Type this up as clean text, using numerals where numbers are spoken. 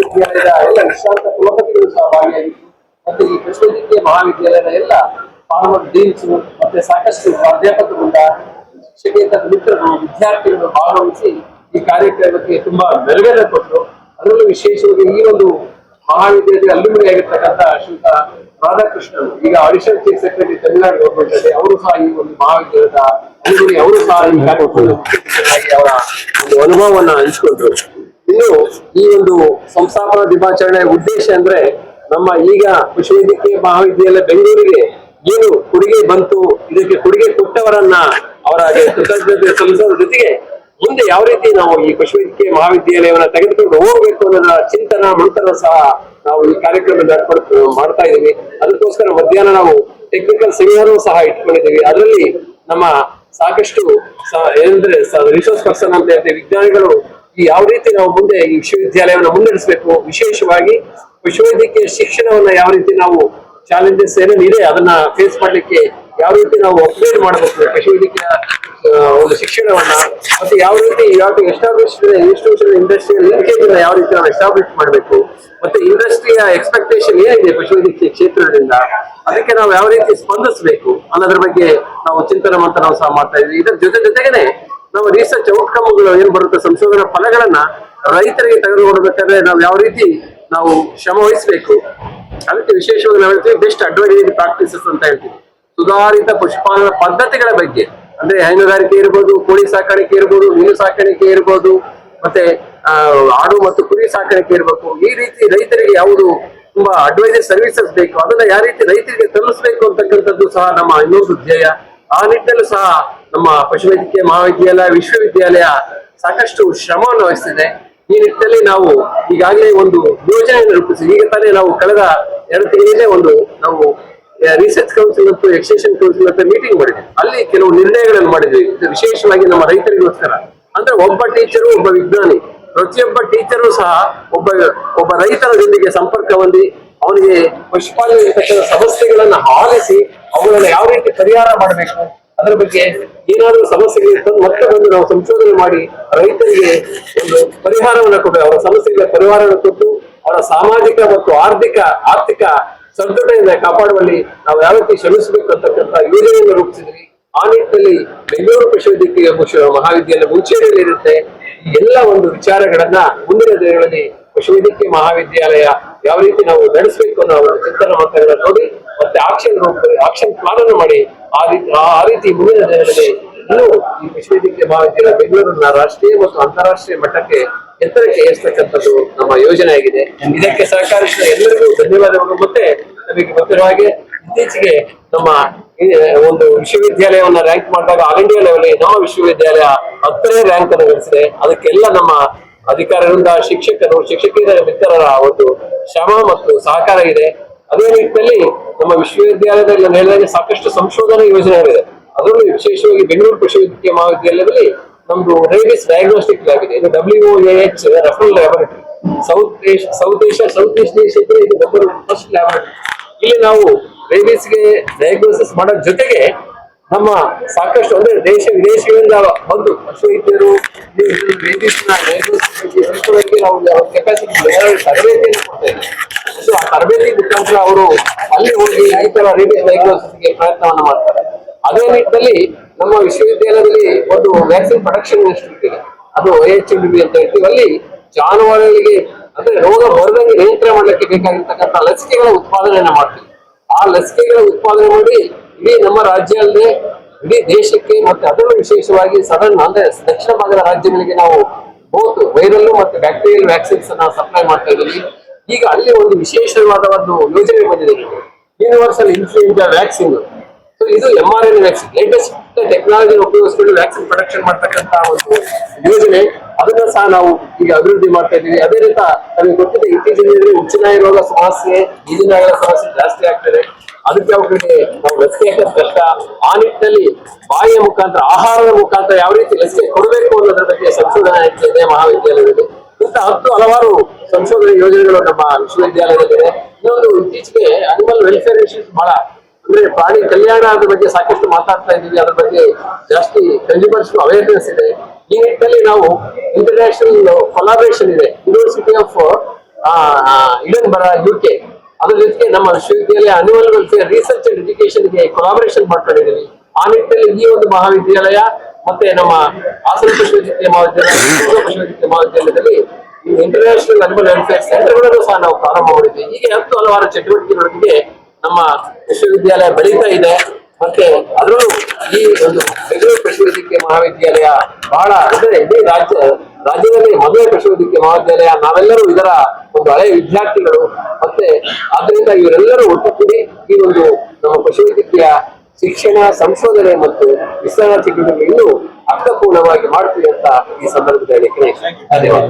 ವಿಶ್ವವಿದ್ಯಾಲಯದ ಎಲ್ಲ ವಿಶ್ರಾಂತ ಕುಲಪತಿಗಳು ಸಹ ಭಾಗಿಯಾಗಿತ್ತು. ಮತ್ತೆ ಈ ಕೃಷ್ಣವೈದ್ಯಕೀಯ ಮಹಾವಿದ್ಯಾಲಯದ ಎಲ್ಲ ಫಾರ್ಮರ್ ಡೀನ್ಸ್ ಮತ್ತೆ ಸಾಕಷ್ಟು ಪ್ರಾಧ್ಯಾಪಕರಿಂದ ಶಿಕ್ಷಕೇತರ ಮಿತ್ರರು ವಿದ್ಯಾರ್ಥಿಗಳು ಭಾಗವಹಿಸಿ ಈ ಕಾರ್ಯಕ್ರಮಕ್ಕೆ ತುಂಬಾ ಮೆರುಗನ್ನು ಕೊಟ್ಟರು. ಅದರಲ್ಲೂ ವಿಶೇಷವಾಗಿ ಈ ಒಂದು ಮಹಾವಿದ್ಯಾಲಯದ ಅಲ್ಯೂಮಿನಿ ಆಗಿರ್ತಕ್ಕಂಥ ಶ್ರೀಯುತ ರಾಧಾಕೃಷ್ಣನ್, ಈಗ additional chief secretary Tamil Nadu government ಅಲ್ಲಿ, ಅವರು ಸಹ ಈ ಒಂದು ಮಹಾವಿದ್ಯಾಲಯದ ಅಲ್ಯೂಮಿನಿ, ಅವರು ಸಹ ಈ ಕಾರ್ಯಕ್ರಮದಲ್ಲಿ ಅವರ ಒಂದು ಅನುಭವವನ್ನ ಹಂಚಿಕೊಂಡ್ರು. ಇನ್ನು ಈ ಒಂದು ಸಂಸ್ಥಾಪನಾ ದಿನಾಚರಣೆ ಉದ್ದೇಶ ಅಂದ್ರೆ ನಮ್ಮ ಈಗ ವಿಶ್ವವಿದ್ಯಾಲಯ ಮಹಾವಿದ್ಯಾಲಯ ಬೆಂಗಳೂರಿಗೆ ಏನು ಕೊಡುಗೆ ಬಂತು, ಇದಕ್ಕೆ ಕೊಡುಗೆ ಕೊಟ್ಟವರನ್ನ ಅವರ ಕೃತಜ್ಞತೆ ಸಲ್ಲಿಸೋದ್ರ ಜೊತೆಗೆ ಮುಂದೆ ಯಾವ ರೀತಿ ನಾವು ಈ ವಿಶ್ವವಿದ್ಯಾಲಯ ಮಹಾವಿದ್ಯಾಲಯವನ್ನ ತೆಗೆದುಕೊಂಡು ಹೋಗ್ಬೇಕು ಅನ್ನೋದ ಚಿಂತನ ಮಂಥನ ಸಹ ನಾವು ಈ ಕಾರ್ಯಕ್ರಮ ಮಾಡ್ತಾ ಇದ್ದೀವಿ. ಅದಕ್ಕೋಸ್ಕರ ಮಧ್ಯಾಹ್ನ ನಾವು ಟೆಕ್ನಿಕಲ್ ಸೆಮಿನಾರ್ ಸಹ ಇಟ್ಕೊಂಡಿದ್ದೀವಿ. ಅದರಲ್ಲಿ ನಮ್ಮ ಸಾಕಷ್ಟು ಏನಂದ್ರೆ ರಿಸೋರ್ಸ್ ಪರ್ಸನ್ ಅಂತ ಹೇಳ್ತೀವಿ, ವಿಜ್ಞಾನಿಗಳು ಈ ಯಾವ ರೀತಿ ನಾವು ಮುಂದೆ ಈ ವಿಶ್ವವಿದ್ಯಾಲಯವನ್ನು ಮುನ್ನಡೆಸಬೇಕು, ವಿಶೇಷವಾಗಿ ವಿಶ್ವವಿದ್ಯಾಲಯ ಶಿಕ್ಷಣವನ್ನ ಯಾವ ರೀತಿ ನಾವು ಚಾಲೆಂಜಸ್ ಏನೇನಿದೆ ಅದನ್ನ ಫೇಸ್ ಮಾಡ್ಲಿಕ್ಕೆ ಯಾವ ರೀತಿ ನಾವು ಅಪ್ಗ್ರೇಡ್ ಮಾಡಬೇಕು ವಿಶ್ವವಿದ್ಯಾಲಯ ಒಂದು ಶಿಕ್ಷಣವನ್ನ, ಮತ್ತೆ ಯಾವ ರೀತಿ ಇನ್ಸ್ಟಿಟ್ಯೂಷನ್ ಇಂಡಸ್ಟ್ರಿಯಲ್ ಲಿಂಕೇಜ್ ಯಾವ ರೀತಿ ನಾವು ಎಸ್ಟಾಬ್ಲಿಷ್ ಮಾಡಬೇಕು, ಮತ್ತೆ ಇಂಡಸ್ಟ್ರಿಯ ಎಕ್ಸ್ಪೆಕ್ಟೇಷನ್ ಏನಿದೆ ವಿಶ್ವವಿದ್ಯಾಲಯ ಕ್ಷೇತ್ರದಿಂದ, ಅದಕ್ಕೆ ನಾವು ಯಾವ ರೀತಿ ಸ್ಪಂದಿಸಬೇಕು ಅನ್ನೋದ್ರ ಬಗ್ಗೆ ನಾವು ಚಿಂತನೆ ಅಂತ ನಾವು ಸಹ ಮಾಡ್ತಾ ಇದ್ವಿ. ಇದರ ಜೊತೆಗೇನೆ ನಾವು ರಿಸರ್ಚ್ ಔಟ್ಕಮ್ಗಳು ಏನ್ ಬರುತ್ತೆ, ಸಂಶೋಧನಾ ಫಲಗಳನ್ನ ರೈತರಿಗೆ ತೆಗೆದುಕೊಡ್ಬೇಕಾದ್ರೆ ನಾವು ಯಾವ ರೀತಿ ನಾವು ಶ್ರಮ ವಹಿಸಬೇಕು, ಅದಕ್ಕೆ ವಿಶೇಷವಾಗಿ ನಾವು ಹೇಳ್ತೀವಿ ಬೆಸ್ಟ್ ಅಡ್ವೈಸರಿ ಪ್ರಾಕ್ಟೀಸಸ್ ಅಂತ ಹೇಳ್ತೀವಿ. ಸುಧಾರಿತ ಪಶುಪಾಲನಾ ಪದ್ಧತಿಗಳ ಬಗ್ಗೆ, ಅಂದ್ರೆ ಹೈನುಗಾರಿಕೆ ಇರ್ಬೋದು, ಕೋಳಿ ಸಾಕಾಣಿಕೆ ಇರ್ಬೋದು, ಮೀನು ಸಾಕಾಣಿಕೆ ಇರ್ಬೋದು, ಮತ್ತೆ ಆಡು ಮತ್ತು ಕುರಿ ಸಾಕಾಣಿಕೆ ಇರ್ಬೇಕು. ಈ ರೀತಿ ರೈತರಿಗೆ ಯಾವುದು ತುಂಬಾ ಅಡ್ವೈಸರಿ ಸರ್ವಿಸಸ್ ಬೇಕು, ಅದನ್ನ ಯಾವ ರೀತಿ ರೈತರಿಗೆ ತಲುಪಿಸಬೇಕು ಅಂತಕ್ಕಂಥದ್ದು ಸಹ ನಮ್ಮ ಇನ್ನೊಂದು ಧ್ಯೇಯ. ಆ ನಿಟ್ಟಿನಲ್ಲೂ ಸಹ ನಮ್ಮ ಪಶುವೈದ್ಯಕೀಯ ಮಹಾವಿದ್ಯಾಲಯ ವಿಶ್ವವಿದ್ಯಾಲಯ ಸಾಕಷ್ಟು ಶ್ರಮವನ್ನು ವಹಿಸ್ತಿದೆ. ಈ ನಿಟ್ಟಿನಲ್ಲಿ ನಾವು ಈಗಾಗಲೇ ಒಂದು ಯೋಜನೆಯನ್ನು ರೂಪಿಸಿ, ಈಗ ತಾನೇ ನಾವು ಕಳೆದ 2 ತಿಂಗಳಿಂದ ನಾವು ರಿಸರ್ಚ್ ಕೌನ್ಸಿಲ್ ಮತ್ತು ಎಕ್ಸ್ಟೆನ್ಷನ್ ಕೌನ್ಸಿಲ್ ಅಂತ ಮೀಟಿಂಗ್ ಮಾಡಿದ್ವಿ. ಅಲ್ಲಿ ಕೆಲವು ನಿರ್ಣಯಗಳನ್ನು ಮಾಡಿದ್ವಿ, ವಿಶೇಷವಾಗಿ ನಮ್ಮ ರೈತರಿಗೋಸ್ಕರ. ಅಂದ್ರೆ ಒಬ್ಬ ಟೀಚರು, ಒಬ್ಬ ವಿಜ್ಞಾನಿ, ಪ್ರತಿಯೊಬ್ಬ ಟೀಚರು ಸಹ ಒಬ್ಬ ರೈತರೊಂದಿಗೆ ಸಂಪರ್ಕ ಹೊಂದಿ ಅವನಿಗೆ ಪಶುಪಾಲನೆ ಇರ್ತಕ್ಕಂಥ ಸಮಸ್ಯೆಗಳನ್ನ ಆಲಿಸಿ ಅವುಗಳನ್ನ ಯಾವ ರೀತಿ ಪರಿಹಾರ ಮಾಡಬೇಕು, ಅದರ ಬಗ್ಗೆ ಏನಾದರೂ ಸಮಸ್ಯೆಗಳಿತ್ತು ಮತ್ತೆ ಬಂದು ನಾವು ಸಂಶೋಧನೆ ಮಾಡಿ ರೈತರಿಗೆ ಒಂದು ಪರಿಹಾರವನ್ನು ಕೊಟ್ಟು, ಅವರ ಸಮಸ್ಯೆಗಳ ಪರಿಹಾರವನ್ನು ಕೊಟ್ಟು ಅವರ ಸಾಮಾಜಿಕ ಮತ್ತು ಆರ್ಥಿಕ ಸದೃಢತೆಯಿಂದ ಕಾಪಾಡುವಲ್ಲಿ ನಾವು ಯಾವ ರೀತಿ ಶ್ರಮಿಸಬೇಕು ಅಂತಕ್ಕಂಥ ಯೋಜನೆಯನ್ನು ರೂಪಿಸಿದ್ವಿ. ಆ ನಿಟ್ಟಿನಲ್ಲಿ ಬೆಂಗಳೂರು ವಿಶ್ವವಿದ್ಯಾಲಯ ಮಹಾವಿದ್ಯಾಲಯ ಮುಂಚೂಣಿಯಲ್ಲಿ ಇರುತ್ತೆ. ಈ ಎಲ್ಲ ಒಂದು ವಿಚಾರಗಳನ್ನ ಮುಂದಿನ ದಿನಗಳಲ್ಲಿ ವಿಶ್ವವಿದ್ಯಾಲಯ ಮಹಾವಿದ್ಯಾಲಯ ಯಾವ ರೀತಿ ನಾವು ನಡೆಸಬೇಕು ಅನ್ನೋ ಒಂದು ಚಿಂತನ ಮಾತುಗಳನ್ನ ನೋಡಿ ಮತ್ತೆ ಆಕ್ಷನ್ ಪ್ಲಾನ್ ಅನ್ನು ಮಾಡಿ ಆ ರೀತಿ ಮುಂದಿನ ದಿನಗಳಲ್ಲಿ ಇನ್ನು ಈ ವಿಶ್ವವಿದ್ಯಾಲಯ ಮಹಾವಿದ್ಯಾಲಯ ಬೆಂಗಳೂರನ್ನ ರಾಷ್ಟ್ರೀಯ ಮತ್ತು ಅಂತಾರಾಷ್ಟ್ರೀಯ ಮಟ್ಟಕ್ಕೆ ಎತ್ತರಕ್ಕೆ ಏರಿಸತಕ್ಕಂಥದ್ದು ನಮ್ಮ ಯೋಜನೆ ಆಗಿದೆ. ಇದಕ್ಕೆ ಸಹಕರಿಸಿದ ಎಲ್ಲರಿಗೂ ಧನ್ಯವಾದಗಳು. ಮತ್ತೆ ನಮಗೆ ಗೊತ್ತಿರುವ ಹಾಗೆ ಇತ್ತೀಚೆಗೆ ನಮ್ಮ ಒಂದು ವಿಶ್ವವಿದ್ಯಾಲಯವನ್ನ ರ್ಯಾಂಕ್ ಮಾಡಿದಾಗ ಆಲ್ ಇಂಡಿಯಾ ಲೆವೆಲ್ ನಮ್ಮ ವಿಶ್ವವಿದ್ಯಾಲಯ 10ನೇ ರ್ಯಾಂಕ್ ಅನ್ನು ಗಳಿಸಿದೆ. ಅದಕ್ಕೆಲ್ಲ ನಮ್ಮ ಅಧಿಕಾರಿಗಳಿಂದ ಶಿಕ್ಷಕಿಯರ ಮಿತ್ರರ ಒಂದು ಶ್ರಮ ಮತ್ತು ಸಹಕಾರ ಇದೆ. ಅದೇ ನಿಟ್ಟಿನಲ್ಲಿ ನಮ್ಮ ವಿಶ್ವವಿದ್ಯಾಲಯದಲ್ಲಿ ನಾನು ಹೇಳಿದಾಗ ಸಾಕಷ್ಟು ಸಂಶೋಧನಾ ಯೋಜನೆಗಳಿದೆ. ಅದರಲ್ಲೂ ವಿಶೇಷವಾಗಿ ಬೆಂಗಳೂರು ವಿಶ್ವವಿದ್ಯಾಲಯ ಮಹಾವಿದ್ಯಾಲಯದಲ್ಲಿ ನಮ್ದು ರೇಬಿಸ್ ಡಯಾಗ್ನೋಸ್ಟಿಕ್ ಲ್ಯಾಬ್ ಇದೆ. ಇದು WOAH referral laboratory, south East ಏಷ್ಯಾಕ್ಕೆ ಇದು ಫಸ್ಟ್ ಲ್ಯಾಬೊರೇಟರಿ. ಇಲ್ಲಿ ನಾವು ರೇಬಿಸ್ಗೆ ಡಯಾಗ್ನೋಸಿಸ್ ಮಾಡೋ ಜೊತೆಗೆ ನಮ್ಮ ಸಾಕಷ್ಟು ಅಂದ್ರೆ ದೇಶ ವಿದೇಶಗಳಿಂದ ಬಂದು ವೈದ್ಯರು ರೇಬಿಸ್ ನ ಡಯಾಗ್ನೋಸಿಸ್ ನಾವು ಕೆಪಾಸಿಟಿ ತರಬೇತಿಯನ್ನು ಕೊಡ್ತಾ ಇದ್ದೀವಿ. ಸೊ ಆ ತರಬೇತಿ ಮುಖಾಂತರ ಅವರು ಅಲ್ಲಿ ಹೋಗಿ ಈ ತರ ರೇಬಿಸ್ ಡಯಾಗ್ನೋಸಿಸ್ಗೆ ಪ್ರಯತ್ನವನ್ನು ಮಾಡ್ತಾರೆ. ಅದೇ ನಿಟ್ಟಿನಲ್ಲಿ ನಮ್ಮ ವಿಶ್ವವಿದ್ಯಾಲಯದಲ್ಲಿ ಒಂದು ವ್ಯಾಕ್ಸಿನ್ ಪ್ರೊಡಕ್ಷನ್ ಇನ್ಸ್ಟಿಟ್ಯೂಟ್ ಇದೆ, ಅದು OHMDB ಅಂತ ಹೇಳ್ತೀವಿ. ಅಲ್ಲಿ ಜಾನುವಾರುಗಳಿಗೆ ಅಂದ್ರೆ ರೋಗ ಬರದಂಗೆ ನಿಯಂತ್ರಣ ಮಾಡ್ಲಿಕ್ಕೆ ಬೇಕಾಗಿರ್ತಕ್ಕಂಥ ಲಸಿಕೆಗಳ ಉತ್ಪಾದನೆಯನ್ನ ಮಾಡ್ತೀವಿ. ಆ ಲಸಿಕೆಗಳ ಉತ್ಪಾದನೆ ಮಾಡಿ ಇಡೀ ನಮ್ಮ ರಾಜ್ಯ ಅಲ್ಲದೆ ಇಡೀ ದೇಶಕ್ಕೆ ಮತ್ತೆ ಅದರಲ್ಲೂ ವಿಶೇಷವಾಗಿ ಸದರ್ನ್ ಅಂದ್ರೆ ದಕ್ಷಿಣ ಭಾಗದ ರಾಜ್ಯಗಳಿಗೆ ನಾವು ಬೋತ್ ವೈರಲ್ ಮತ್ತೆ ಬ್ಯಾಕ್ಟೀರಿಯಲ್ ವ್ಯಾಕ್ಸಿನ್ಸ್ ಅನ್ನ ಸಪ್ಲೈ ಮಾಡ್ತಾ ಇದ್ದೀವಿ. ಈಗ ಅಲ್ಲಿ ಒಂದು ವಿಶೇಷವಾದ ಒಂದು ಯೋಜನೆ ಬಂದಿದೆ, ಯೂನಿವರ್ಸಲ್ ಇನ್ಫ್ಲೂಯೆನ್ಸಾ ವ್ಯಾಕ್ಸಿನ್. ಸೊ ಇದು mRNA ವ್ಯಾಕ್ಸಿನ್, ಲೇಟೆಸ್ಟ್ ಟೆಕ್ನಾಲಜಿ ಉಪಯೋಗಿಸಿಕೊಂಡು ವ್ಯಾಕ್ಸಿನ್ ಪ್ರೊಡಕ್ಷನ್ ಮಾಡ್ತಕ್ಕಂತ ಒಂದು ಯೋಜನೆ. ಅದನ್ನ ಸಹ ನಾವು ಈಗ ಅಭಿವೃದ್ಧಿ ಮಾಡ್ತಾ ಇದ್ದೀವಿ. ಅದೇ ರೀತಿ ನಮಗೆ ಗೊತ್ತಿದೆ ಇತ್ತೀಚಿನ ಉಚ್ಚನಾಯಿ ರೋಗ ಸಮಸ್ಯೆ, ಬೀದಿನಾಯಿಗಳ ಸಮಸ್ಯೆ ಜಾಸ್ತಿ ಆಗ್ತದೆ. ಅದಕ್ಕೆ ಅವುಗಳಿಗೆ ನಾವು ಲಸಿಕೆ ಹಾಕೋದು ಕಷ್ಟ. ಆ ನಿಟ್ಟಿನಲ್ಲಿ ಬಾಯಿಯ ಮುಖಾಂತರ, ಆಹಾರದ ಮುಖಾಂತರ ಯಾವ ರೀತಿ ಲಸಿಕೆ ಕೊಡಬೇಕು ಅನ್ನೋದ್ರ ಬಗ್ಗೆ ಸಂಶೋಧನೆ ಆಗ್ತಿದೆ ಮಹಾವಿದ್ಯಾಲಯದಲ್ಲಿ. ಇಂಥ 10 ಹಲವಾರು ಸಂಶೋಧನೆ ಯೋಜನೆಗಳು ನಮ್ಮ ವಿಶ್ವವಿದ್ಯಾಲಯದಲ್ಲಿದೆ. ಇನ್ನೊಂದು ಇತ್ತೀಚೆಗೆ ಅನಿಮಲ್ ವೆಲ್ಫೇರ್ ಇಶ್ಯೂಸ್ ಬಹಳ ಅಂದ್ರೆ ಪ್ರಾಣಿ ಕಲ್ಯಾಣದ ಬಗ್ಗೆ ಸಾಕಷ್ಟು ಮಾತಾಡ್ತಾ ಇದ್ದೀವಿ. ಅದ್ರ ಬಗ್ಗೆ ಜಾಸ್ತಿ ಕನ್ಸ್ಯೂಮರ್ಸ್ ಅವೇರ್ನೆಸ್ ಇದೆ. ಈ ನಿಟ್ಟಿನಲ್ಲಿ ನಾವು ಇಂಟರ್ನ್ಯಾಷನಲ್ ಕೊಲಾಬ್ರೇಷನ್ ಇದೆ. University of member UK. ಅದ್ರ ಜೊತೆಗೆ ನಮ್ಮ ವಿಶ್ವವಿದ್ಯಾಲಯ annual welfare research and education ಗೆ ಕೊಲಾಬರೇಷನ್ ಮಾಡ್ಕೊಂಡಿದ್ದೀವಿ. ಆ ನಿಟ್ಟಿನಲ್ಲಿ ಈ ಒಂದು ಮಹಾವಿದ್ಯಾಲಯ ಮತ್ತೆ ನಮ್ಮ ಹಾಸನ ವಿಶ್ವವಿದ್ಯಾಲಯ ಮಹಾವಿದ್ಯಾಲಯದಲ್ಲಿ ಇಂಟರ್ನ್ಯಾಷನಲ್ ಅನಿಮಲ್ ವೆಲ್ಫೇರ್ ಸೆಂಟರ್ಗಳನ್ನು ಸಹ ನಾವು ಪ್ರಾರಂಭ ಮಾಡಿದ್ವಿ. ಹೀಗೆ ಹಲವಾರು ಚಟುವಟಿಕೆಗಳೊಂದಿಗೆ ನಮ್ಮ ವಿಶ್ವವಿದ್ಯಾಲಯ ಬೆಳೀತಾ ಇದೆ. ಮತ್ತೆ ಅದರಲ್ಲೂ ಈ ಒಂದು ಬೆಂಗಳೂರು ಪಶುವೈದ್ಯಕೀಯ ಮಹಾವಿದ್ಯಾಲಯ ಬಹಳ ಅಂದ್ರೆ ಇಡೀ ರಾಜ್ಯದಲ್ಲಿ ಮೊದಲ ಪಶುವೈದ್ಯಕೀಯ ಮಹಾವಿದ್ಯಾಲಯ. ನಾವೆಲ್ಲರೂ ಇದರ ಒಂದು ಹಳೆಯ ವಿದ್ಯಾರ್ಥಿಗಳು. ಮತ್ತೆ ಆದ್ರಿಂದ ಇವರೆಲ್ಲರೂ ಒಟ್ಟುಗೂಡಿ ಈ ಒಂದು ನಮ್ಮ ಪಶುವೈದ್ಯಕೀಯ ಶಿಕ್ಷಣ, ಸಂಶೋಧನೆ ಮತ್ತು ವಿಸ್ತರಣಾ ಚಟುವಟಿಕೆ ಇನ್ನೂ ಅರ್ಥಪೂರ್ಣವಾಗಿ ಮಾಡ್ತೀವಿ ಅಂತ ಈ ಸಂದರ್ಭದಲ್ಲಿ ಧನ್ಯವಾದ.